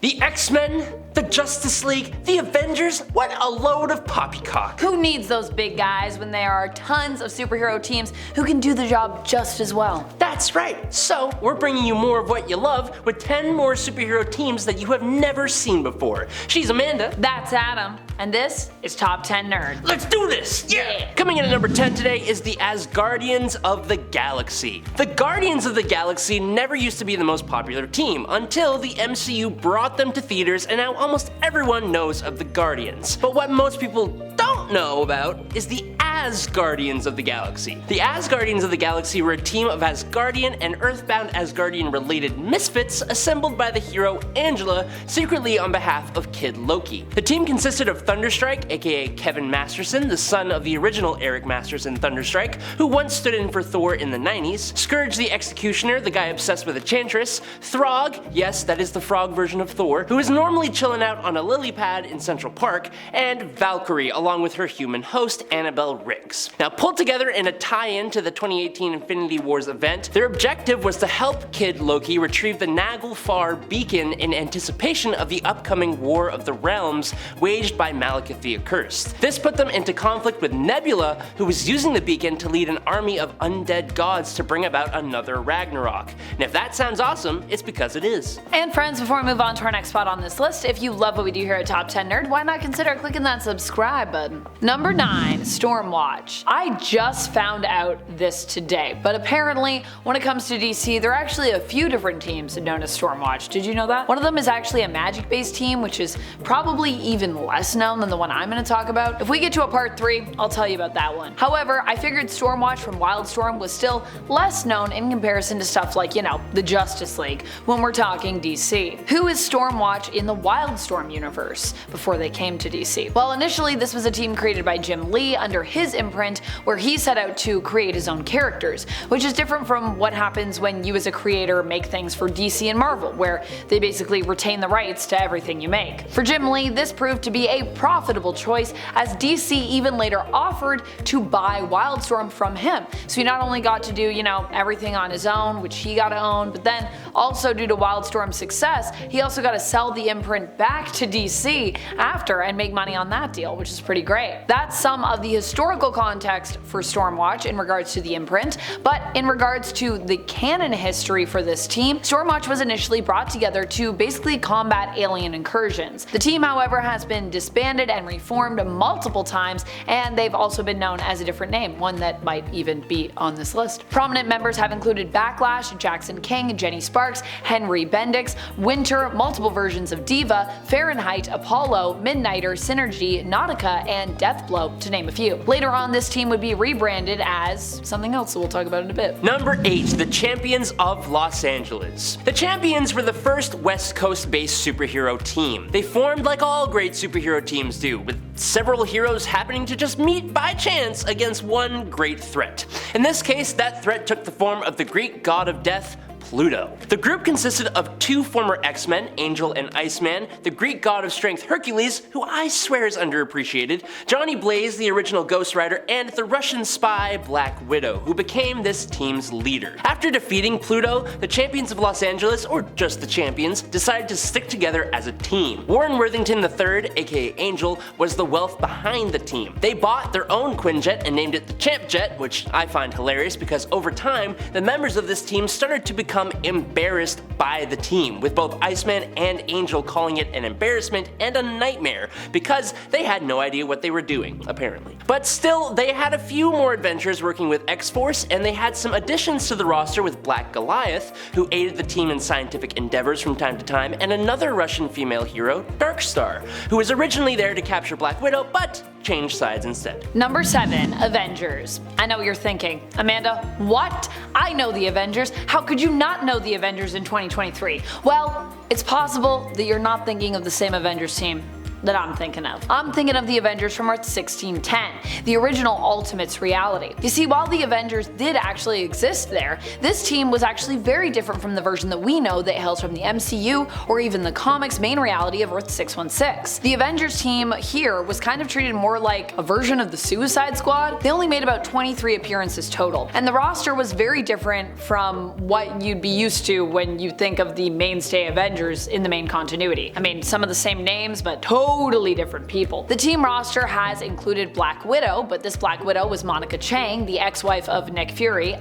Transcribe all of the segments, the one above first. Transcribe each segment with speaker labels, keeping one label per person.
Speaker 1: The X-Men, the Justice League, the Avengers, what a load of poppycock.
Speaker 2: Who needs those big guys when there are tons of superhero teams who can do the job just as well?
Speaker 1: That's right, so we're bringing you more of what you love with 10 more superhero teams that you have never seen before. She's Amanda.
Speaker 2: That's Adam, and this is Top 10 Nerd.
Speaker 1: Let's do this! Yeah! Coming in at number 10 today is the Asgardians of the Galaxy. The Guardians of the Galaxy never used to be the most popular team until the MCU brought them to theaters, and now almost everyone knows of the Guardians. But what most people don't know about is the Asgardians of the Galaxy. The Asgardians of the Galaxy were a team of Asgardian and Earthbound Asgardian related misfits assembled by the hero Angela secretly on behalf of Kid Loki. The team consisted of Thunderstrike, aka Kevin Masterson, the son of the original Eric Masterson Thunderstrike, who once stood in for Thor in the 90s, Scourge the Executioner, the guy obsessed with Enchantress, Throg, yes that is the frog version of Thor, who is normally chilling out on a lily pad in Central Park, and Valkyrie along with her human host Annabelle Riggs. Now pulled together in a tie-in to the 2018 Infinity Wars event, their objective was to help Kid Loki retrieve the Naglfar beacon in anticipation of the upcoming War of the Realms waged by Malekith the Accursed. This put them into conflict with Nebula, who was using the beacon to lead an army of undead gods to bring about another Ragnarok. And if that sounds awesome, it's because it is.
Speaker 2: And friends, before we move on to our next spot on this list, if you love what we do here at Top 10 Nerd, why not consider clicking that subscribe button? Number 9, Stormwatch. I just found out this today, but apparently when it comes to DC, there are actually a few different teams known as Stormwatch. Did you know that? One of them is actually a magic-based team, which is probably even less known than the one I'm going to talk about. If we get to a part 3, I'll tell you about that one. However, I figured Stormwatch from Wildstorm was still less known in comparison to stuff like, the Justice League, when we're talking DC. Who is Stormwatch in the Wildstorm universe before they came to DC? Well, initially this was a team created by Jim Lee under his imprint, where he set out to create his own characters, which is different from what happens when you as a creator make things for DC and Marvel, where they basically retain the rights to everything you make. For Jim Lee, this proved to be a profitable choice, as DC even later offered to buy Wildstorm from him. So he not only got to do, everything on his own, which he got to own, but then also due to Wildstorm's success, he also got to sell the imprint back to DC after and make money on that deal, which is pretty great. That's some of the historical context for Stormwatch in regards to the imprint, but in regards to the canon history for this team, Stormwatch was initially brought together to basically combat alien incursions. The team, however, has been disbanded and reformed multiple times, and they've also been known as a different name, one that might even be on this list. Prominent members have included Backlash, Jackson King, Jenny Sparks, Henry Bendix, Winter, multiple versions of Diva, Fahrenheit, Apollo, Midnighter, Synergy, Nautica, and Deathblow, to name a few. Later on, this team would be rebranded as something else that we'll talk about in a bit.
Speaker 1: Number 8, the Champions of Los Angeles. The Champions were the first West Coast-based superhero team. They formed like all great superhero teams do, with several heroes happening to just meet by chance against one great threat. In this case, that threat took the form of the Greek god of death, Pluto. The group consisted of 2 former X-Men, Angel and Iceman, the Greek god of strength Hercules, who I swear is underappreciated, Johnny Blaze, the original Ghost Rider, and the Russian spy Black Widow, who became this team's leader. After defeating Pluto, the Champions of Los Angeles, or just the Champions, decided to stick together as a team. Warren Worthington III, aka Angel, was the wealth behind the team. They bought their own Quinjet and named it the Champ Jet, which I find hilarious because over time, the members of this team started to become embarrassed by the team, with both Iceman and Angel calling it an embarrassment and a nightmare because they had no idea what they were doing, apparently. But still, they had a few more adventures working with X-Force, and they had some additions to the roster with Black Goliath, who aided the team in scientific endeavors from time to time, and another Russian female hero, Darkstar, who was originally there to capture Black Widow, but changed sides instead.
Speaker 2: Number 7, Avengers. I know what you're thinking. Amanda, what? I know the Avengers. How could you not know the Avengers in 2023? Well, it's possible that you're not thinking of the same Avengers team that I'm thinking of. I'm thinking of the Avengers from Earth 1610, the original Ultimates reality. You see, while the Avengers did actually exist there, this team was actually very different from the version that we know that hails from the MCU or even the comics main reality of Earth 616. The Avengers team here was kind of treated more like a version of the Suicide Squad. They only made about 23 appearances total, and the roster was very different from what you'd be used to when you think of the mainstay Avengers in the main continuity. I mean, some of the same names, but totally different people. The team roster has included Black Widow, but this Black Widow was Monica Chang, the ex-wife of Nick Fury,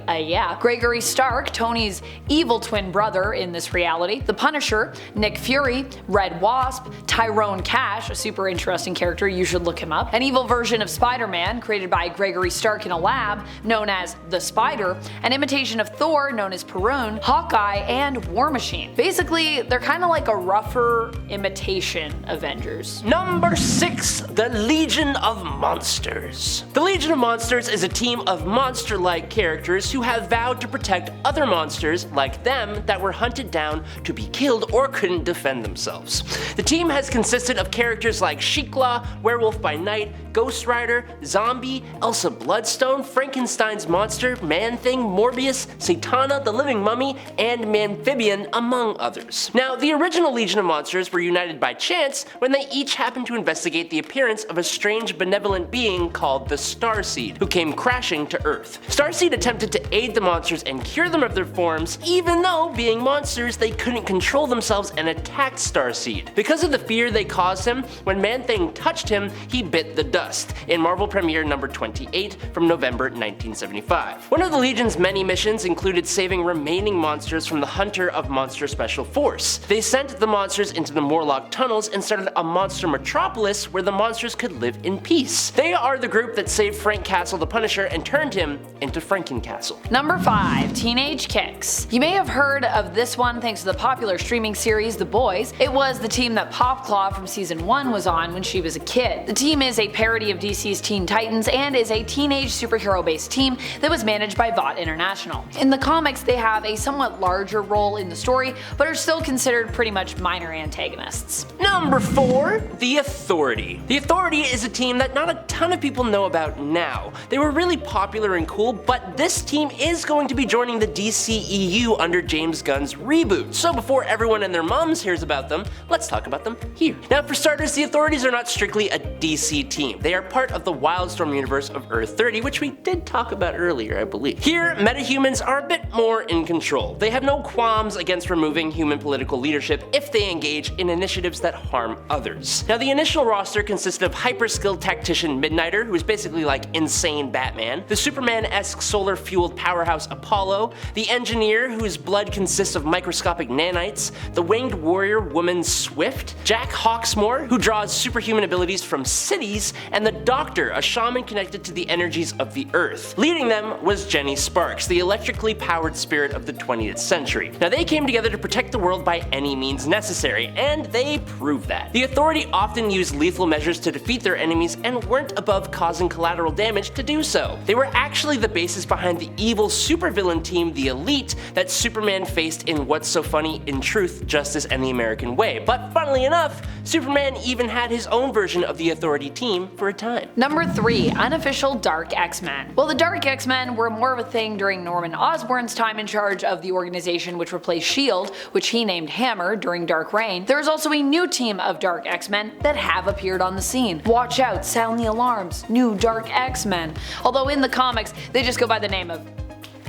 Speaker 2: Gregory Stark, Tony's evil twin brother in this reality, the Punisher, Nick Fury, Red Wasp, Tyrone Cash, a super interesting character, you should look him up, an evil version of Spider-Man created by Gregory Stark in a lab known as the Spider, an imitation of Thor known as Perun, Hawkeye, and War Machine. Basically, they're kind of like a rougher imitation Avengers.
Speaker 1: Number 6. The Legion of Monsters. The Legion of Monsters is a team of monster-like characters who have vowed to protect other monsters like them that were hunted down to be killed or couldn't defend themselves. The team has consisted of characters like Shikla, Werewolf by Night, Ghost Rider, Zombie, Elsa Bloodstone, Frankenstein's monster, Man-Thing, Morbius, Satana, the Living Mummy, and Mamphibian, among others. Now, the original Legion of Monsters were united by chance when they each happened to investigate the appearance of a strange benevolent being called the Starseed, who came crashing to Earth. Starseed attempted to aid the monsters and cure them of their forms, even though, being monsters, they couldn't control themselves and attacked Starseed. Because of the fear they caused him, when Man-Thing touched him, he bit the dust, in Marvel Premiere number 28 from November 1975. One of the Legion's many missions included saving remaining monsters from the Hunter of Monster Special Force. They sent the monsters into the Morlock tunnels and started a monster metropolis where the monsters could live in peace. They are the group that saved Frank Castle the Punisher and turned him into Frankencastle.
Speaker 2: Number 5. Teenage Kicks. You may have heard of this one thanks to the popular streaming series The Boys. It was the team that Popclaw from season 1 was on when she was a kid. The team is a parody of DC's Teen Titans and is a teenage superhero-based team that was managed by Vought International. In the comics, they have a somewhat larger role in the story, but are still considered pretty much minor antagonists.
Speaker 1: Number 4. The Authority. The Authority is a team that not a ton of people know about now. They were really popular and cool, but this team is going to be joining the DCEU under James Gunn's reboot. So before everyone and their mums hears about them, let's talk about them here. Now, for starters, the Authorities are not strictly a DC team. They are part of the Wildstorm universe of Earth 30, which we did talk about earlier, I believe. Here, metahumans are a bit more in control. They have no qualms against removing human political leadership if they engage in initiatives that harm others. Now, the initial roster consisted of hyper-skilled tactician Midnighter, who is basically like insane Batman, the Superman-esque solar-fueled powerhouse Apollo, the engineer whose blood consists of microscopic nanites, the winged warrior woman Swift, Jack Hawksmoor, who draws superhuman abilities from cities, and the Doctor, a shaman connected to the energies of the Earth. Leading them was Jenny Sparks, the electrically powered spirit of the 20th century. Now, they came together to protect the world by any means necessary, and they proved that. The Authority often used lethal measures to defeat their enemies and weren't above causing collateral damage to do so. They were actually the basis behind the evil supervillain team, the Elite, that Superman faced in What's So Funny in Truth, Justice, and the American Way. But funnily enough, Superman even had his own version of the Authority team for a time.
Speaker 2: Number 3. Unofficial Dark X-Men. Well, the Dark X-Men were more of a thing during Norman Osborn's time in charge of the organization which replaced S.H.I.E.L.D., which he named Hammer during Dark Reign. There is also a new team of Dark X-Men that have appeared on the scene. Watch out, sound the alarms, new Dark X-Men. Although in the comics, they just go by the name of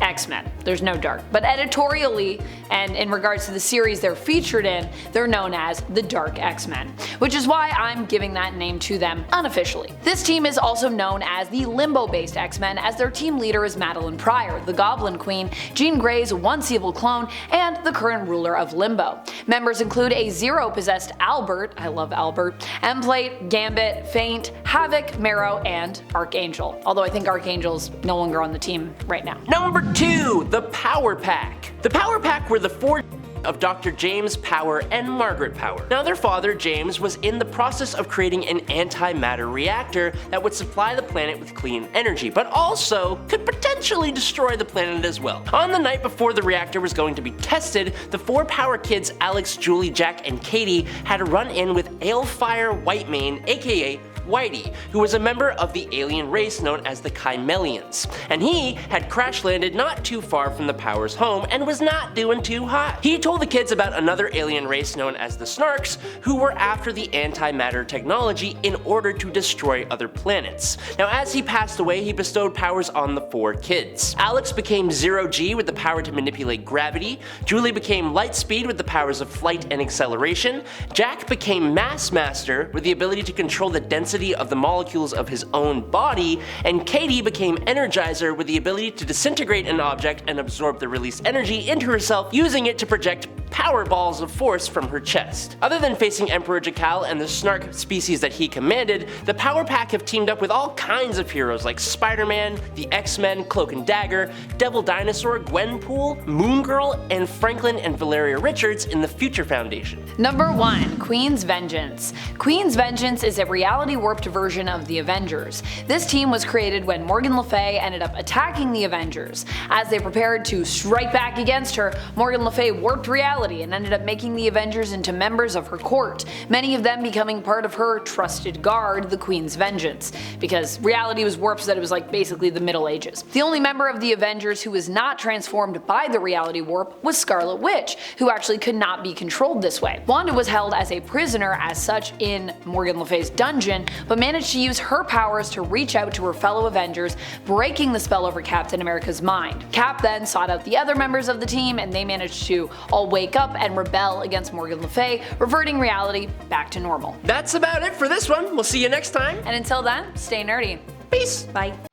Speaker 2: X-Men. There's no dark. But editorially, and in regards to the series they're featured in, they're known as the Dark X-Men, which is why I'm giving that name to them unofficially. This team is also known as the Limbo-based X-Men, as their team leader is Madeline Pryor, the Goblin Queen, Jean Grey's once evil clone, and the current ruler of Limbo. Members include a Zero-possessed Albert, I love Albert, Emplate, Gambit, Feint, Havoc, Marrow, and Archangel. Although I think Archangel's no longer on the team right now.
Speaker 1: Number 2. The Power Pack. The Power Pack were the 4 of Dr. James Power and Margaret Power. Now their father, James, was in the process of creating an antimatter reactor that would supply the planet with clean energy, but also could potentially destroy the planet as well. On the night before the reactor was going to be tested, the four Power kids, Alex, Julie, Jack, and Katie, had a run-in with Alefire Whitemane, aka Whitey, who was a member of the alien race known as the Chimelians, and he had crash landed not too far from the Powers' home and was not doing too hot. He told the kids about another alien race known as the Snarks, who were after the antimatter technology in order to destroy other planets. Now as he passed away, he bestowed powers on the four kids. Alex became Zero-G with the power to manipulate gravity, Julie became Lightspeed with the powers of flight and acceleration, Jack became Mass Master with the ability to control the density of the molecules of his own body, and Katie became Energizer with the ability to disintegrate an object and absorb the released energy into herself, using it to project power balls of force from her chest. Other than facing Emperor Jakal and the Snark species that he commanded, the Power Pack have teamed up with all kinds of heroes like Spider-Man, the X-Men, Cloak and Dagger, Devil Dinosaur, Gwenpool, Moon Girl, and Franklin and Valeria Richards in the Future Foundation.
Speaker 2: Number 1. Queen's Vengeance. Queen's Vengeance is a reality-warped version of the Avengers. This team was created when Morgan Le Fay ended up attacking the Avengers. As they prepared to strike back against her, Morgan Le Fay warped reality and ended up making the Avengers into members of her court, many of them becoming part of her trusted guard, the Queen's Vengeance, because reality was warped so that it was like basically the Middle Ages. The only member of the Avengers who was not transformed by the reality warp was Scarlet Witch, who actually could not be controlled this way. Wanda was held as a prisoner as such in Morgan Le Fay's dungeon, but managed to use her powers to reach out to her fellow Avengers, breaking the spell over Captain America's mind. Cap then sought out the other members of the team, and they managed to all wake up and rebel against Morgan Le Fay, reverting reality back to normal.
Speaker 1: That's about it for this one. We'll see you next time.
Speaker 2: And until then, stay nerdy.
Speaker 1: Peace.
Speaker 2: Bye.